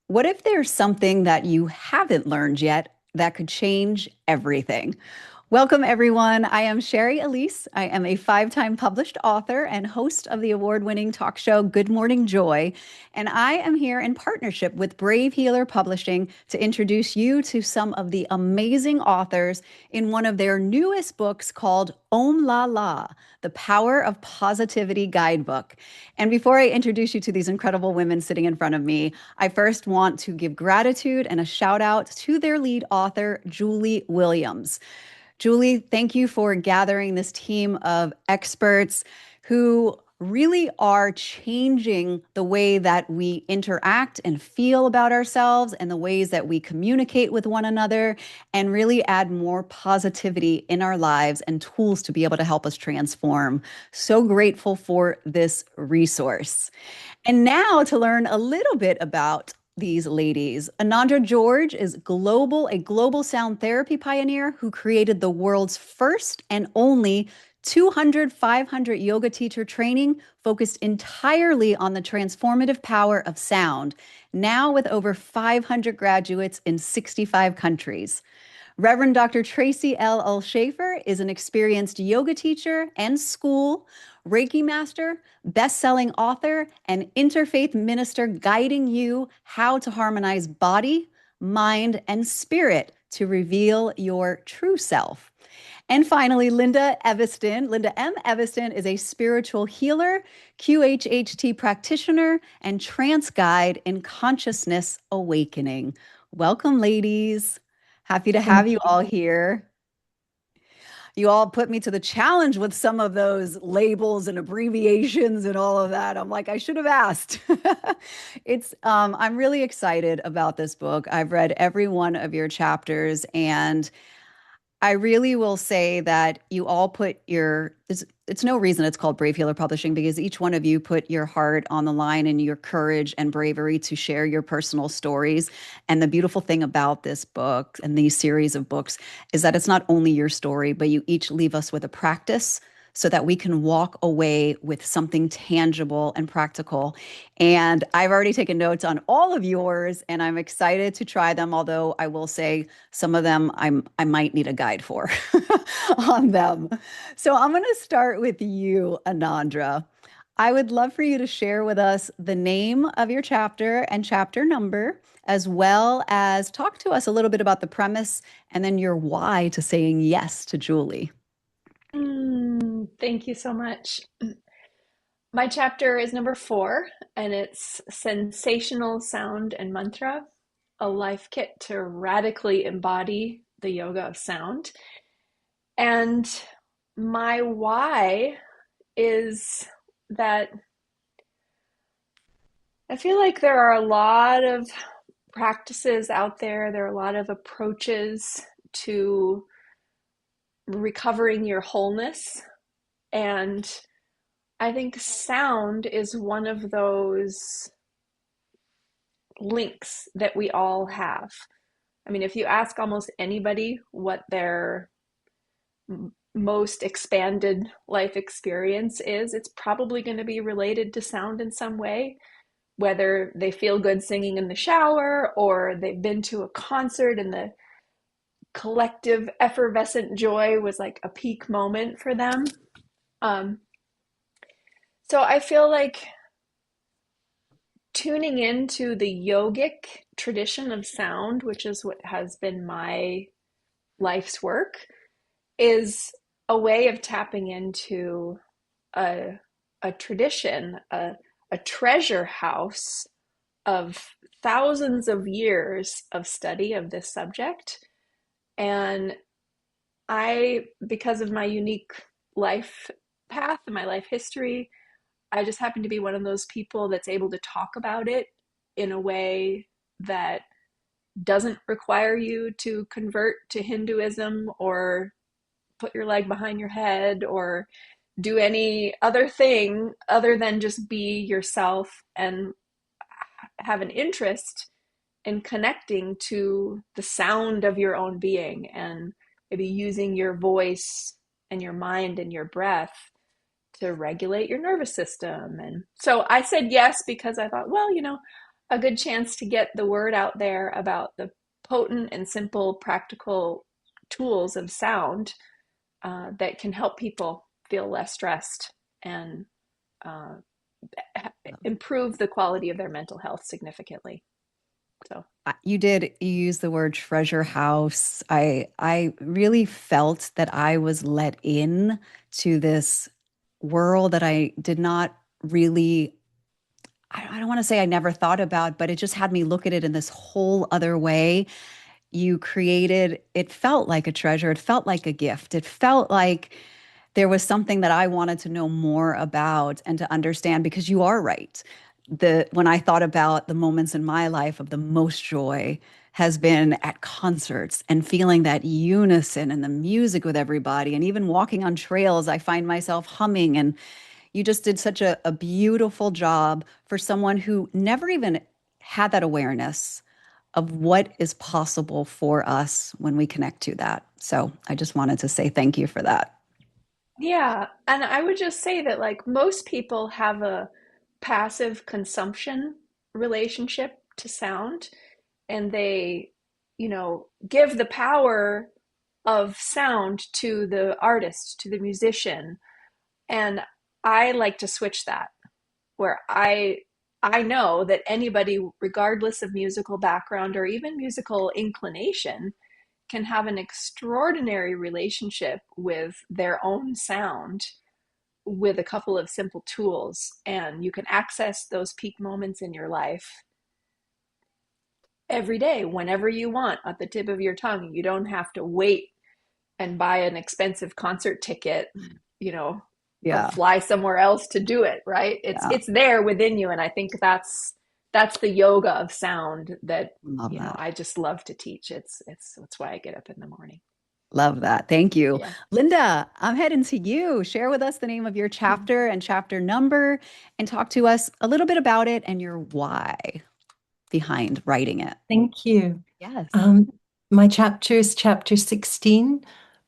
What if there's something that you haven't learned yet that could change everything? Welcome, everyone. I am Sherry Elise. I am a five-time published author and host of the award-winning talk show Good Morning Joy. And I am here in partnership with Brave Healer Publishing to introduce you to some of the amazing authors in one of their newest books called Om La La, The Power of Positivity Guidebook. And before I introduce you to these incredible women sitting in front of me, I first want to give gratitude and a shout out to their lead author, Julie Williams. Julie, thank you for gathering this team of experts who really are changing the way that we interact and feel about ourselves and the ways that we communicate with one another and really add more positivity in our lives and tools to be able to help us transform. So grateful for this resource. And now to learn a little bit about these ladies. Anandra George is a global sound therapy pioneer who created the world's first and only 200, 500 yoga teacher training focused entirely on the transformative power of sound, now with over 500 graduates in 65 countries. Reverend Dr. Tracy L. Schaefer is an experienced yoga teacher and school, Reiki master, best-selling author, and interfaith minister guiding you how to harmonize body, mind, and spirit to reveal your true self. And finally, Linda Eviston. Linda M. Eviston is a spiritual healer, QHHT practitioner, and trance guide in consciousness awakening. Welcome, ladies. Happy to have Thank you all here. You all put me to the challenge with some of those labels and abbreviations and all of that. I'm like, I should have asked. I'm really excited about this book. I've read every one of your chapters, and I really will say that you all put it's no reason it's called Brave Healer Publishing because each one of you put your heart on the line and your courage and bravery to share your personal stories. And the beautiful thing about this book and these series of books is that it's not only your story, but you each leave us with a practice so that we can walk away with something tangible and practical. And I've already taken notes on all of yours, and I'm excited to try them. Although I will say some of them I might need a guide for on them. So I'm going to start with you, Anandra. I would love for you to share with us the name of your chapter and chapter number, as well as talk to us a little bit about the premise and then your why to saying yes to Julie. thank you so much. My chapter is number 4, and it's Sensational Sound and Mantra, a life kit to radically embody the yoga of sound. And my why is that I feel like there are a lot of practices out there, there are a lot of approaches to recovering your wholeness. And I think sound is one of those links that we all have. I mean, if you ask almost anybody what their most expanded life experience is, it's probably going to be related to sound in some way. Whether they feel good singing in the shower or they've been to a concert and the collective effervescent joy was like a peak moment for them. Um, so I feel like tuning into the yogic tradition of sound, which is what has been my life's work, is a way of tapping into a, a tradition, a treasure house of thousands of years of study of this subject. And because of my unique life path and my life history, I just happen to be one of those people that's able to talk about it in a way that doesn't require you to convert to Hinduism or put your leg behind your head or do any other thing other than just be yourself and have an interest in connecting to the sound of your own being and maybe using your voice and your mind and your breath to regulate your nervous system. And so I said yes because I thought, well, a good chance to get the word out there about the potent and simple practical tools of sound that can help people feel less stressed and uh, improve the quality of their mental health significantly. So, You used the word treasure house. I really felt that I was let in to this world that I did not really, I don't want to say I never thought about, but it just had me look at it in this whole other way. You created, it felt like a treasure. It felt like a gift. It felt like there was something that I wanted to know more about and to understand, because you are right. When I thought about the moments in my life of the most joy has been at concerts and feeling that unison and the music with everybody, and even walking on trails, I find myself humming. And you just did such a beautiful job for someone who never even had that awareness of what is possible for us when we connect to that. So I just wanted to say thank you for that. yeah. And I would just say that, like, most people have a passive consumption relationship to sound, and they, give the power of sound to the artist, to the musician. And I like to switch that, where I know that anybody, regardless of musical background or even musical inclination, can have an extraordinary relationship with their own sound with a couple of simple tools. And you can access those peak moments in your life every day, whenever you want, at the tip of your tongue. You don't have to wait and buy an expensive concert ticket, you know, or Yeah, fly somewhere else to do it, right? It's yeah, it's there within you. And I think that's the yoga of sound that, love that. I just love to teach. It's why I get up in the morning. Love that. Thank you. Yeah. Linda, I'm heading to you. Share with us the name of your chapter and chapter number, and talk to us a little bit about it and your why behind writing it. Thank you. Yes. Um, my chapter is chapter 16,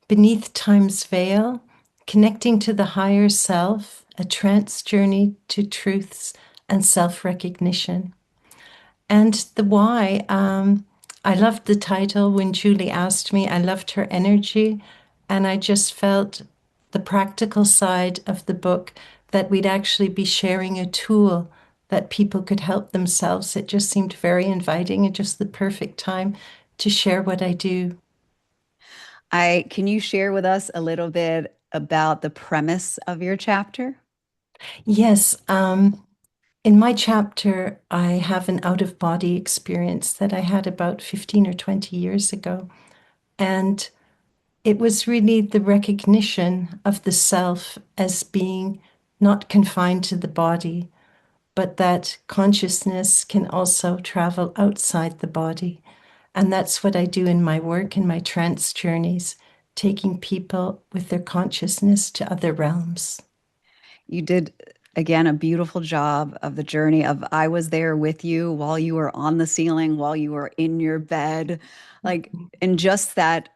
Beneath Time's Veil, Connecting to the Higher Self, a Trance Journey to Truths and Self-Recognition. And the why, I loved the title when Julie asked me. I loved her energy, and I just felt the practical side of the book, that we'd actually be sharing a tool that people could help themselves. It just seemed very inviting and just the perfect time to share what I do. I can you share with us a little bit about the premise of your chapter? Yes, in my chapter, I have an out-of-body experience that I had about 15 or 20 years ago. And it was really the recognition of the self as being not confined to the body, but that consciousness can also travel outside the body. And that's what I do in my work, in my trance journeys, taking people with their consciousness to other realms. You did, again, a beautiful job of the journey of I was there with you while you were on the ceiling, while you were in your bed. Like, and just that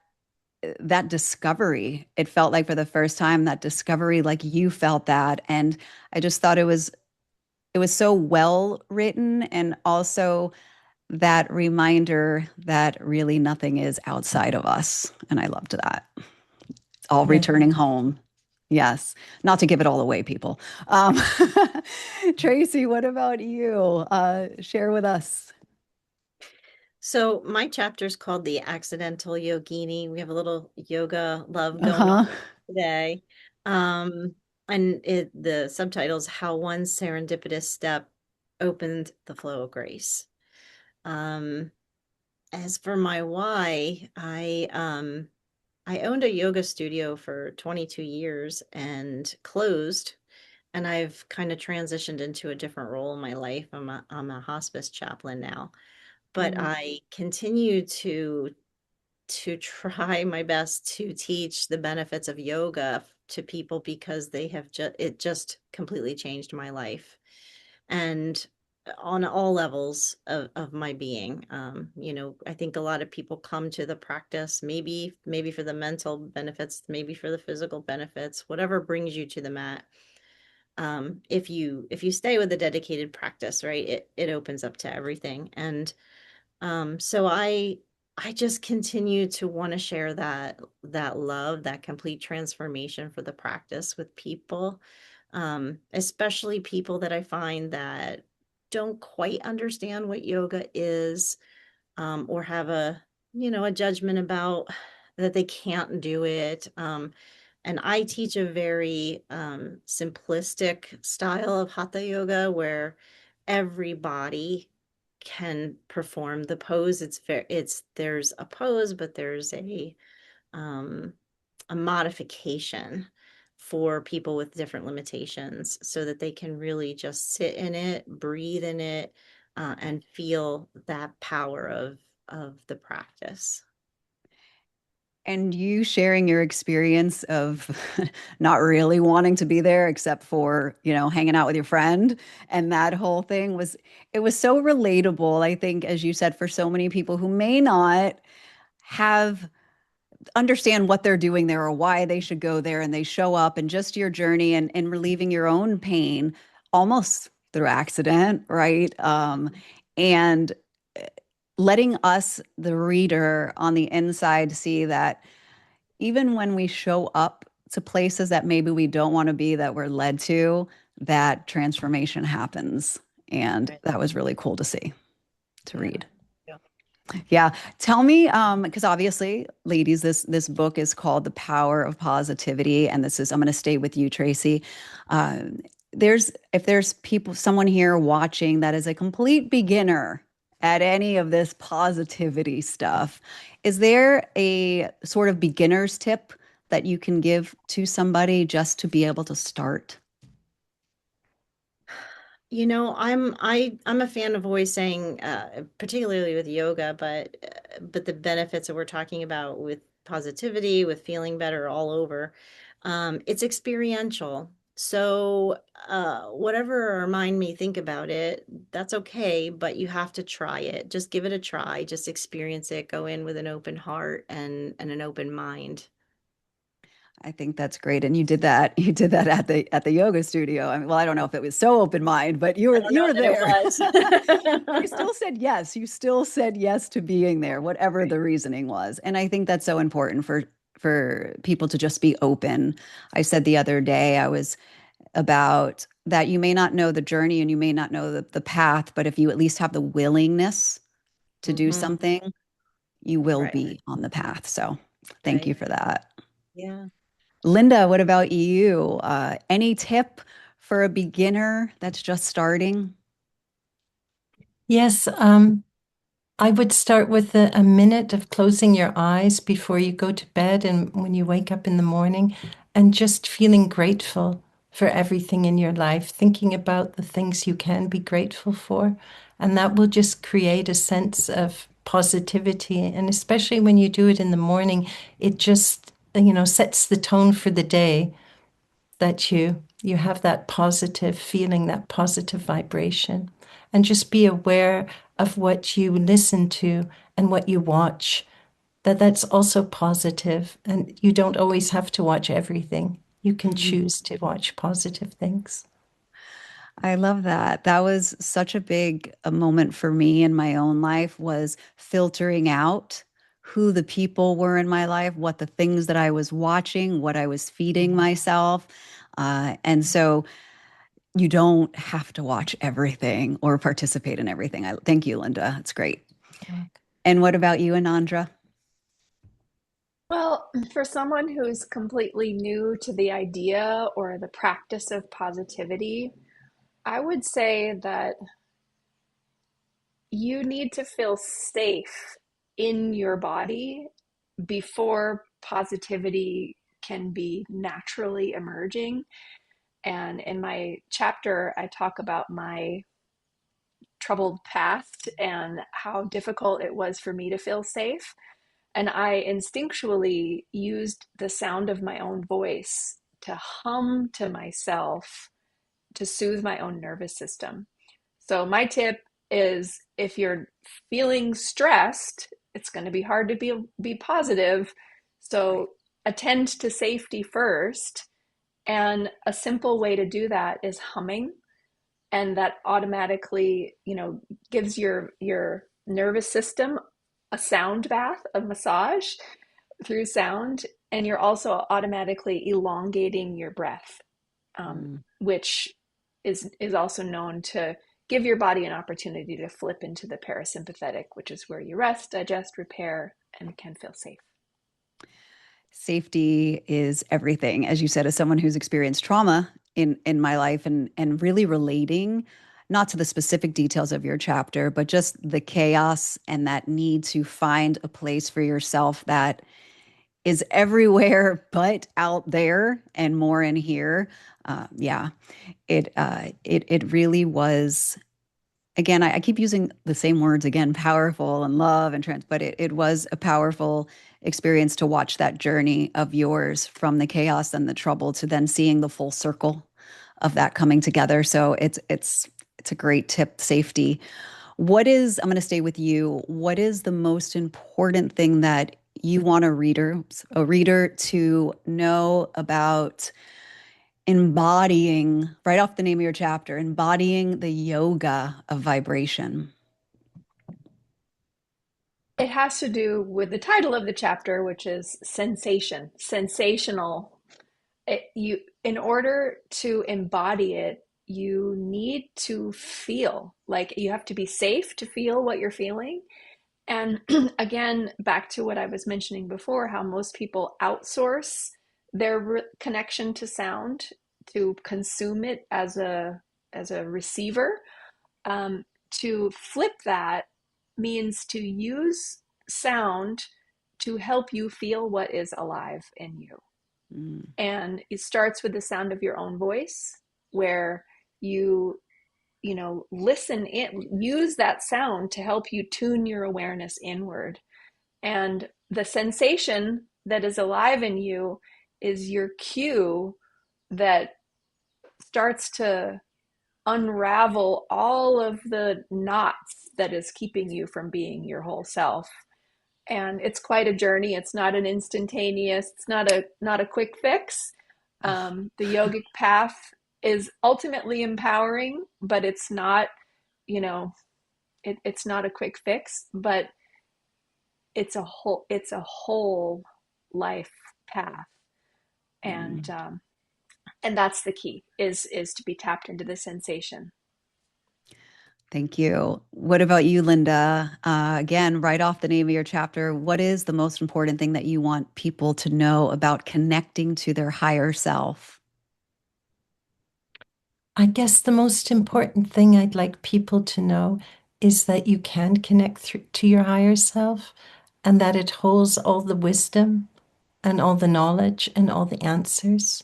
discovery, it felt like for the first time, that discovery, like you felt that. And I just thought it was so well written, and also that reminder that really nothing is outside of us. And I loved that. It's all Yeah. returning home. Yes. Not to give it all away, people. Um, Tracy, what about you? Share with us. So my chapter is called The Accidental Yogini. We have a little yoga love going on Uh-huh. today. Um, and the subtitle is How One Serendipitous Step Opened the Flow of Grace. Um, as for my why, I owned a yoga studio for 22 years and closed, and I've kind of transitioned into a different role in my life. I'm a hospice chaplain now, but Mm. I continue to try my best to teach the benefits of yoga to people because they have just it just completely changed my life, and on all levels of my being. I think a lot of people come to the practice maybe for the mental benefits, maybe for the physical benefits, whatever brings you to the mat. if you stay with a dedicated practice, right, it opens up to everything. And so I just continue to want to share that love, that complete transformation for the practice with people, especially people that I find that don't quite understand what yoga is, or have a judgment about that they can't do it. And I teach a very simplistic style of hatha yoga where everybody can perform the pose. There's a pose, but there's um, a modification for people with different limitations so that they can really just sit in it, breathe in it, and feel that power of the practice. And you sharing your experience of not really wanting to be there except for, hanging out with your friend, and that whole thing it was so relatable, I think, as you said, for so many people who may not have understand what they're doing there or why they should go there, and they show up, and just your journey and relieving your own pain almost through accident, right? And letting us, the reader on the inside, see that even when we show up to places that maybe we don't want to be, that we're led to, that transformation happens. And Right. that was really cool to see, to Yeah. read. Yeah. Yeah. Tell me, because obviously, ladies, this book is called The Power of Positivity. And I'm going to stay with you, Tracy. Um, if there's someone here watching that is a complete beginner at any of this positivity stuff, is there a sort of beginner's tip that you can give to somebody just to be able to start? I'm a fan of always saying, particularly with yoga, but the benefits that we're talking about with positivity, with feeling better all over, it's experiential. So, whatever our mind may think about it, that's okay, but you have to try it. Just give it a try. Just experience it. Go in with an open heart and an open mind. I think that's great. And you did that. You did that at the yoga studio. I mean, well, I don't know if it was so open mind, but you I were don't you know were that it there. You was. still said yes. You still said yes to being there, whatever Right. the reasoning was. And I think that's so important for people to just be open. I said the other day, I was about that you may not know the journey and you may not know the path, but if you at least have the willingness to do Hmm. something, you will Right. be on the path. So thank you Right. for that. Yeah. Linda, what about you? Any tip for a beginner that's just starting? Yes, I would start with a minute of closing your eyes before you go to bed and when you wake up in the morning, and just feeling grateful for everything in your life, thinking about the things you can be grateful for. And that will just create a sense of positivity. And especially when you do it in the morning, it just, sets the tone for the day, that you have that positive feeling, that positive vibration. And just be aware of what you listen to and what you watch, that's also positive. And you don't always have to watch everything. You can choose to watch positive things. I love that. That was such a big a moment for me in my own life, was filtering out who the people were in my life, what the things that I was watching, what I was feeding myself. And so you don't have to watch everything or participate in everything. Thank you, Linda. It's great. And what about you, Anandra? Well, for someone who's completely new to the idea or the practice of positivity, I would say that you need to feel safe in your body before positivity can be naturally emerging. And in my chapter, I talk about my troubled past and how difficult it was for me to feel safe. And I instinctually used the sound of my own voice to hum to myself to soothe my own nervous system. So, my tip is if you're feeling stressed, it's going to be hard to be positive. Right. So, attend to safety first And a simple way to do that is humming, and that automatically, gives your nervous system a sound bath, a massage through sound, and you're also automatically elongating your breath, which is also known to give your body an opportunity to flip into the parasympathetic, which is where you rest, digest, repair, and can feel safe. Safety is everything. As you said, as someone who's experienced trauma in my life, and really relating not to the specific details of your chapter, but just the chaos and that need to find a place for yourself that is everywhere but out there and more in here. Yeah, it really was. Again, I keep using the same words again, powerful and love and trans, but it was a powerful experience to watch that journey of yours from the chaos and the trouble to then seeing the full circle of that coming together. So it's a great tip, safety. I'm going to stay with you. What is the most important thing that you want a reader to know about embodying, right off the name of your chapter, embodying the yoga of vibration? It has to do with the title of the chapter, which is sensation, sensational. In order to embody it, you need to feel, like you have to be safe to feel what you're feeling. And again, back to what I was mentioning before, how most people outsource their connection to sound to consume it as a receiver. To flip that means to use sound to help you feel what is alive in you. Mm, And it starts with the sound of your own voice, where you listen in, use that sound to help you tune your awareness inward. And the sensation that is alive in you is your cue that starts to unravel all of the knots that is keeping you from being your whole self. And it's quite a journey. It's not an instantaneous, it's not a quick fix. The yogic path is ultimately empowering, but it's not, you know it's not a quick fix, but it's a whole life path. and mm. um, and that's the key, is to be tapped into the sensation. Thank you. What about you, Linda? Again, right off the name of your chapter, what is the most important thing that you want people to know about connecting to their higher self? I guess the most important thing I'd like people to know is that you can connect to your higher self and that it holds all the wisdom and all the knowledge and all the answers.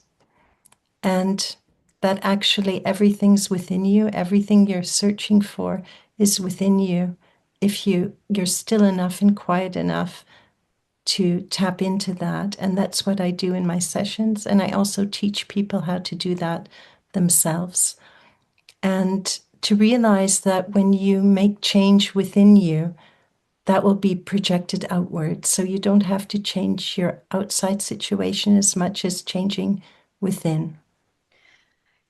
And that actually everything's within you, everything you're searching for is within you. If you're still enough and quiet enough to tap into that. And that's what I do in my sessions. And I also teach people how to do that themselves. And to realize that when you make change within you, that will be projected outward. So you don't have to change your outside situation as much as changing within.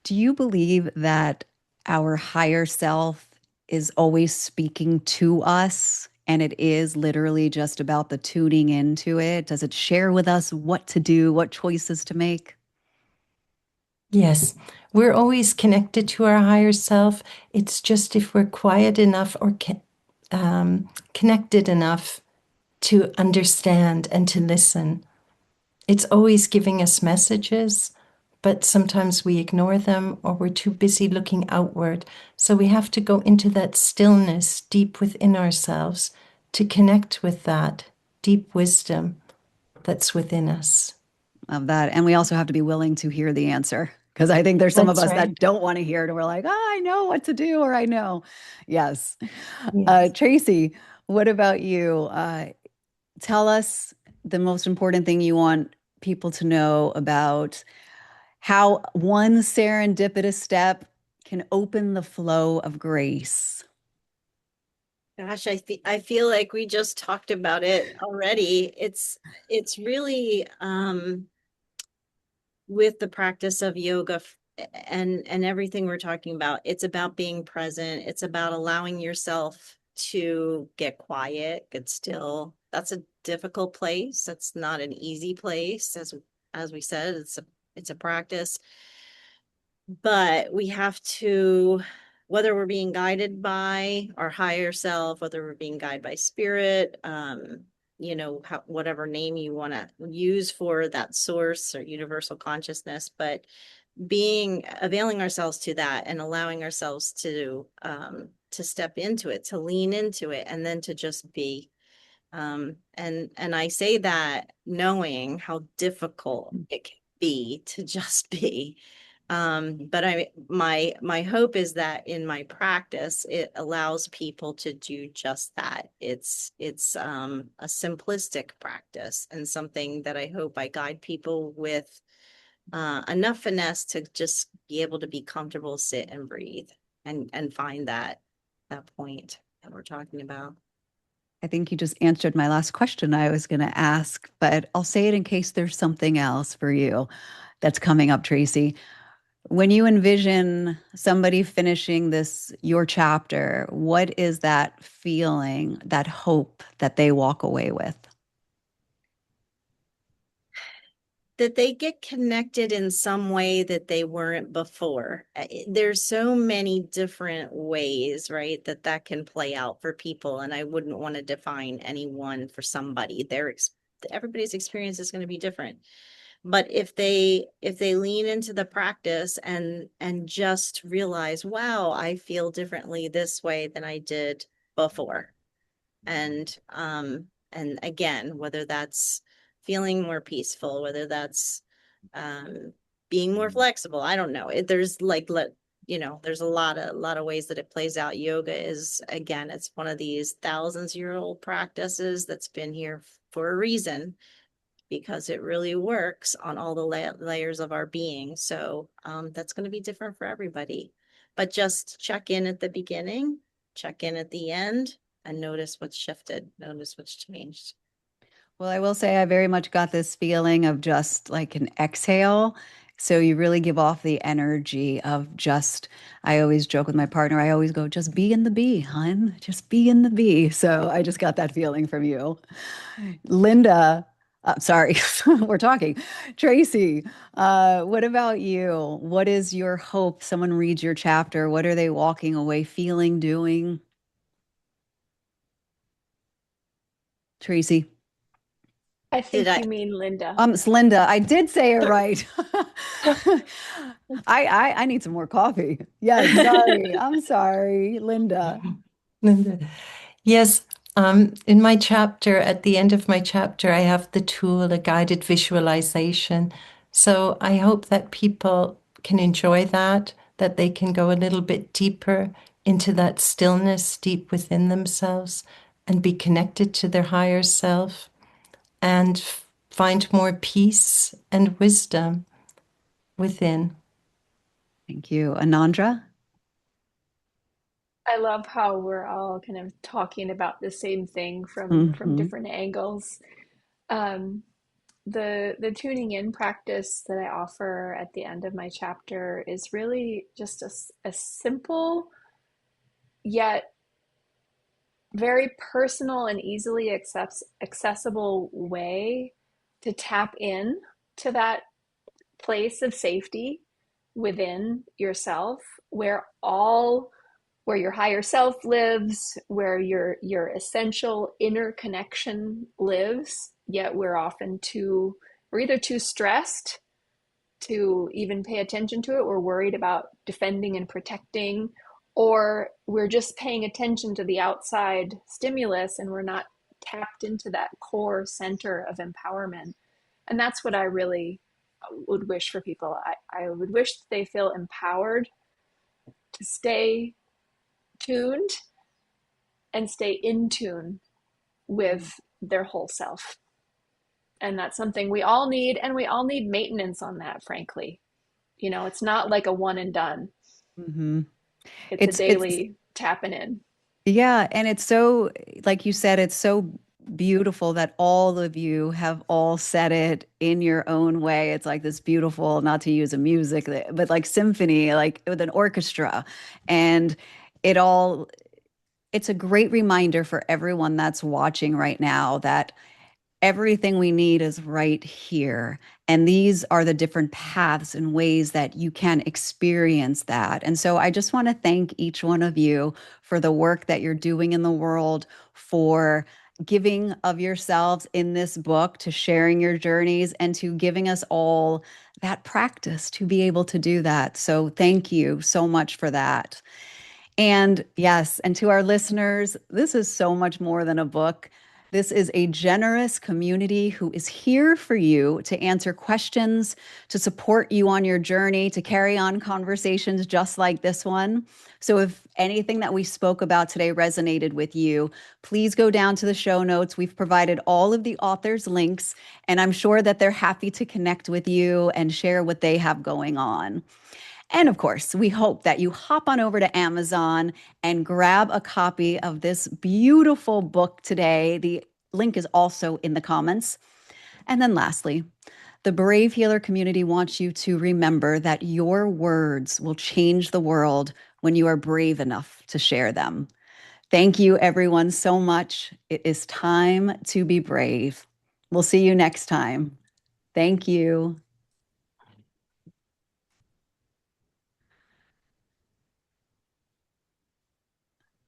Do you believe that our higher self is always speaking to us and it is literally just about the tuning into it? Does it share with us what to do, what choices to make? Yes, we're always connected to our higher self. It's just if we're quiet enough or connected enough to understand and to listen. It's always giving us messages, but sometimes we ignore them or we're too busy looking outward. So we have to go into that stillness deep within ourselves to connect with that deep wisdom that's within us. Of that. And we also have to be willing to hear the answer because I think there's some of That's us right. that don't want to hear it. And we're like, oh, I know what to do, or I know. Yes. Yes. Tracy, what about you? Tell us the most important thing you want people to know about how one serendipitous step can open the flow of grace. Gosh, I feel like we just talked about it already. It's really with the practice of yoga and everything we're talking about, it's about being present. It's about allowing yourself to get quiet, get still. That's a difficult place. That's not an easy place. As we said, it's a practice. But we have to, whether we're being guided by our higher self, whether we're being guided by spirit, whatever name you want to use for that source or universal consciousness, but availing ourselves to that and allowing ourselves to step into it, to lean into it, and then to just be. And I say that knowing how difficult it can be to just be. But my hope is that in my practice, it allows people to do just that. It's a simplistic practice and something that I hope I guide people with enough finesse to just be able to be comfortable, sit and breathe and find that point that we're talking about. I think you just answered my last question I was going to ask, but I'll say it in case there's something else for you that's coming up, Tracy. When you envision somebody finishing your chapter, what is that feeling, that hope that they walk away with? That they get connected in some way that they weren't before. There's so many different ways, right, that can play out for people. And I wouldn't want to define any one for somebody. Everybody's experience is going to be different. But if they lean into the practice and just realize, wow, I feel differently this way than I did before. And again, whether that's feeling more peaceful, whether that's being more flexible, I don't know. There's there's a lot of ways that it plays out. Yoga is, again, it's one of these thousands-year-old practices that's been here for a reason, because it really works on all the layers of our being. So that's going to be different for everybody. But just check in at the beginning, check in at the end, and notice what's shifted, notice what's changed. Well, I will say I very much got this feeling of just like an exhale. So you really give off the energy of just, I always joke with my partner, I always go, just be in the bee, hon. Just be in the bee. So I just got that feeling from you. Linda, sorry, we're talking. Tracy, what about you? What is your hope? Someone reads your chapter. What are they walking away feeling, doing? Tracy. I Did think I? you mean Linda. It's Linda. I did say it right. I need some more coffee. Yes, sorry. I'm sorry, Linda. Linda. Yes, in my chapter, at the end of my chapter, I have the tool, a guided visualization. So I hope that people can enjoy that they can go a little bit deeper into that stillness deep within themselves and be connected to their higher self and find more peace and wisdom within. Thank you. Anandra? I love how we're all kind of talking about the same thing from Hmm. different angles. Um, the tuning in practice that I offer at the end of my chapter is really just a simple yet very personal and easily accessible way to tap in to that place of safety within yourself, where your higher self lives, where your essential inner connection lives. Yet we're either too stressed to even pay attention to it. We're worried about defending and protecting, or we're just paying attention to the outside stimulus and we're not tapped into that core center of empowerment. And that's what I really would wish for people. I would wish that they feel empowered to stay tuned and stay in tune with their whole self. And that's something we all need, and we all need maintenance on that, frankly. It's not like a one and done. Hmm. It's a It's daily tapping in. yeah, and it's so, like you said, it's so beautiful that all of you have all said it in your own way. It's like this beautiful, not to use a music, but like symphony, like with an orchestra. And it all, it's a great reminder for everyone that's watching right now that everything we need is right here. And these are the different paths and ways that you can experience that. And so I just want to thank each one of you for the work that you're doing in the world, for giving of yourselves in this book, to sharing your journeys, and to giving us all that practice to be able to do that. So thank you so much for that. And yes, and to our listeners, this is so much more than a book. This is a generous community who is here for you to answer questions, to support you on your journey, to carry on conversations just like this one. So if anything that we spoke about today resonated with you, please go down to the show notes. We've provided all of the authors' links, and I'm sure that they're happy to connect with you and share what they have going on. And of course, we hope that you hop on over to Amazon and grab a copy of this beautiful book today. The link is also in the comments. And then lastly, the Brave Healer community wants you to remember that your words will change the world when you are brave enough to share them. Thank you, everyone, so much. It is time to be brave. We'll see you next time. Thank you.